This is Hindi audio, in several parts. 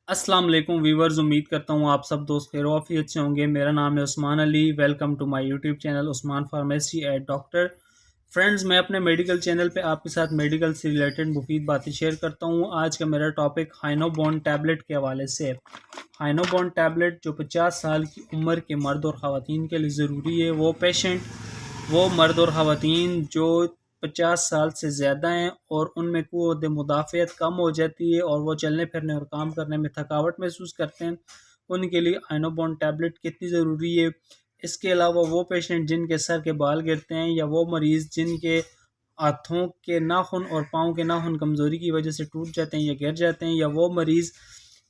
अस्सलाम वालेकुम व्यूवर्स, उम्मीद करता हूँ आप सब दोस्त खैरियत से होंगे। मेरा नाम है Usman Ali. Welcome to my YouTube channel Usman pharmacy at doctor. Friends, मैं अपने मेडिकल चैनल पे आपके साथ मेडिकल से रिलेटेड मुफीद बातें शेयर करता हूँ। आज का मेरा टॉपिक हाइनोबॉन टैबलेट के हवाले से है। हाइनोबॉन टैबलेट जो 50 साल की उम्र के मर्द और ख़वातीन के लिए ज़रूरी है। वो मर्द और ख़वातीन जो 50 साल से ज़्यादा हैं और उनमें क़ुव्वत मुदाफ़अत कम हो जाती है और वो चलने फिरने और काम करने में थकावट महसूस करते हैं, उनके लिए हाइनोबॉन टैबलेट कितनी ज़रूरी है। इसके अलावा वो पेशेंट जिनके सर के बाल गिरते हैं या वो मरीज़ जिनके हाथों के नाखून और पाँव के नाखून कमज़ोरी की वजह से टूट जाते हैं या गिर जाते हैं, या वो मरीज़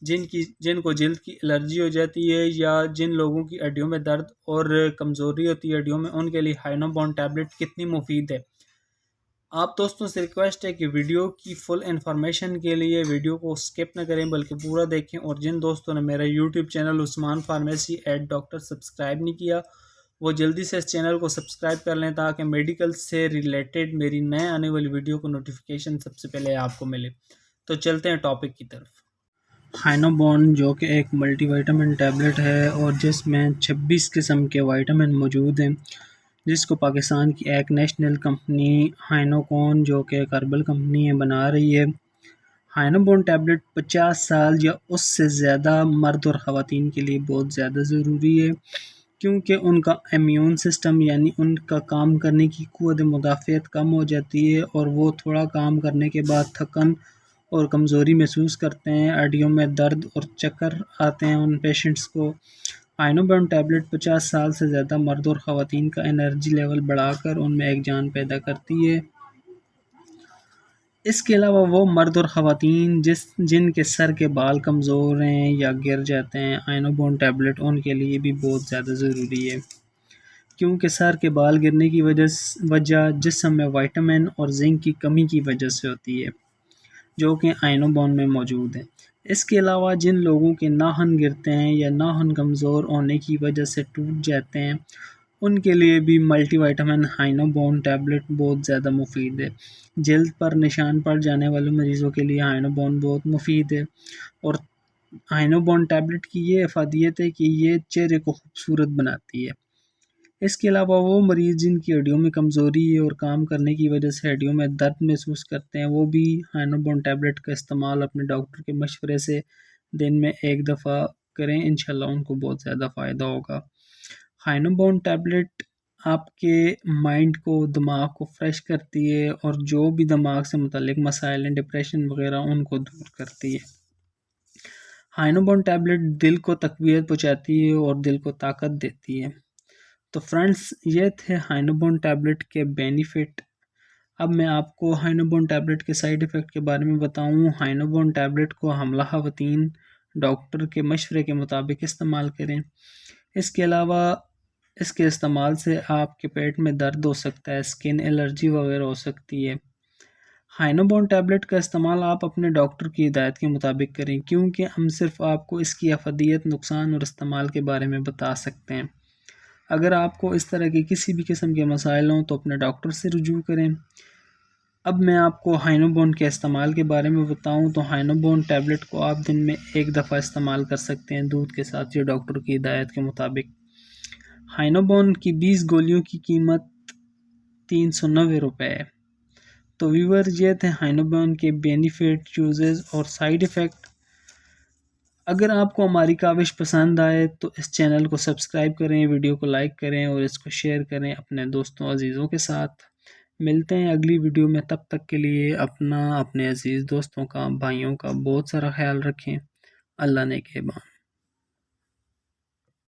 जिनको जल्द की एलर्जी हो जाती है, या जिन लोगों की हड्डियों में दर्द और कमज़ोरी होती है हड्डियों में, उनके लिए हाइनोबॉन टैबलेट कितनी मुफीद है। आप दोस्तों से रिक्वेस्ट है कि वीडियो की फुल इन्फॉर्मेशन के लिए वीडियो को स्किप न करें बल्कि पूरा देखें, और जिन दोस्तों ने मेरा YouTube channel Usman pharmacy at doctor subscribe नहीं किया वो जल्दी से इस चैनल को सब्सक्राइब कर लें ताकि मेडिकल से रिलेटेड मेरी नए आने वाली वीडियो को नोटिफिकेशन सबसे पहले आपको मिले। तो चलते हैं टॉपिक की तरफ। हाइनोबॉन जो कि एक मल्टीविटामिन टैबलेट है और जिसमें 26 किस्म के विटामिन मौजूद हैं, जिसको पाकिस्तान की एक नेशनल कंपनी हाइनोकॉन जो कि एक हर्बल कंपनी है बना रही है। हाइनोबॉन टैबलेट 50 साल या उससे ज़्यादा मर्द और ख़वातीन के लिए बहुत ज़्यादा ज़रूरी है, क्योंकि उनका इम्यून सिस्टम यानी उनका काम करने की क़ुव्वत मुदाफ़अत कम हो जाती है और वो थोड़ा काम करने के बाद थकन और कमज़ोरी महसूस करते हैं, हड्डियों में दर्द और चक्कर आते हैं उन पेशेंट्स को। हाइनोबॉन टैबलेट 50 साल से ज़्यादा मर्द और ख़वातीन का एनर्जी लेवल बढ़ाकर उनमें एक जान पैदा करती है। इसके अलावा वो मर्द और ख़वातीन जिनके सर के बाल कमज़ोर हैं या गिर जाते हैं, हाइनोबॉन टैबलेट उनके लिए भी बहुत ज़्यादा ज़रूरी है, क्योंकि सर के बाल गिरने की वजह जिस्म में विटामिन और जिंक की कमी की वजह से होती है, जो कि हाइनोबॉन में मौजूद है। इसके अलावा जिन लोगों के नाखून गिरते हैं या नाखून कमज़ोर होने की वजह से टूट जाते हैं, उनके लिए भी मल्टीविटामिन हाइनोबॉन टैबलेट बहुत ज़्यादा मुफीद है। जल्द पर निशान पड़ जाने वाले मरीज़ों के लिए हाइनोबॉन बहुत मुफीद है। और हाइनोबॉन टैबलेट की ये अफादियत है कि ये चेहरे को खूबसूरत बनाती है। इसके अलावा वो मरीज़ जिनकी हड्डियों में कमज़ोरी है और काम करने की वजह से हड्डियों में दर्द महसूस करते हैं, वो भी हाइनोबॉन टैबलेट का इस्तेमाल अपने डॉक्टर के मशवरे से दिन में एक दफ़ा करें, इंशाल्लाह उनको बहुत ज़्यादा फ़ायदा होगा। हाइनोबॉन टैबलेट आपके माइंड को, दिमाग को फ्रेश करती है और जो भी दिमाग से मुताल्लिक मसाइल हैं, डिप्रेशन वगैरह, उनको दूर करती है। हाइनोबॉन टैबलेट दिल को तक़वियत पहुँचाती है और दिल को ताकत देती है। तो फ्रेंड्स, ये थे हाइनोबॉन टैबलेट के बेनिफिट। अब मैं आपको हाइनोबॉन टैबलेट के साइड इफ़ेक्ट के बारे में बताऊं। हाइनोबॉन टैबलेट को हमला ख़वातीन डॉक्टर के मशवरे के मुताबिक इस्तेमाल करें। इसके अलावा इसके इस्तेमाल से आपके पेट में दर्द हो सकता है, स्किन एलर्जी वगैरह हो सकती है। हाइनोबॉन टैबलेट का इस्तेमाल आप अपने डॉक्टर की हिदायत के मुताबिक करें, क्योंकि हम सिर्फ आपको इसकी अफादियत, नुकसान और इस्तेमाल के बारे में बता सकते हैं। अगर आपको इस तरह के किसी भी किस्म के मसाइल हों तो अपने डॉक्टर से रुजू करें। अब मैं आपको हाइनोबॉन के इस्तेमाल के बारे में बताऊं तो हाइनोबॉन टैबलेट को आप दिन में एक दफ़ा इस्तेमाल कर सकते हैं दूध के साथ, ये डॉक्टर की हिदायत के मुताबिक। हाइनोबॉन की 20 गोलियों की कीमत 390 रुपये है। तो व्यूअर, ये थे हाइनोबॉन के बेनिफिट, यूजेस और साइड इफ़ेक्ट। अगर आपको हमारी काविश पसंद आए तो इस चैनल को सब्सक्राइब करें, वीडियो को लाइक करें और इसको शेयर करें अपने दोस्तों अजीज़ों के साथ। मिलते हैं अगली वीडियो में, तब तक के लिए अपना, अपने अजीज़ दोस्तों का, भाइयों का बहुत सारा ख्याल रखें। अल्लाह ने के बाद।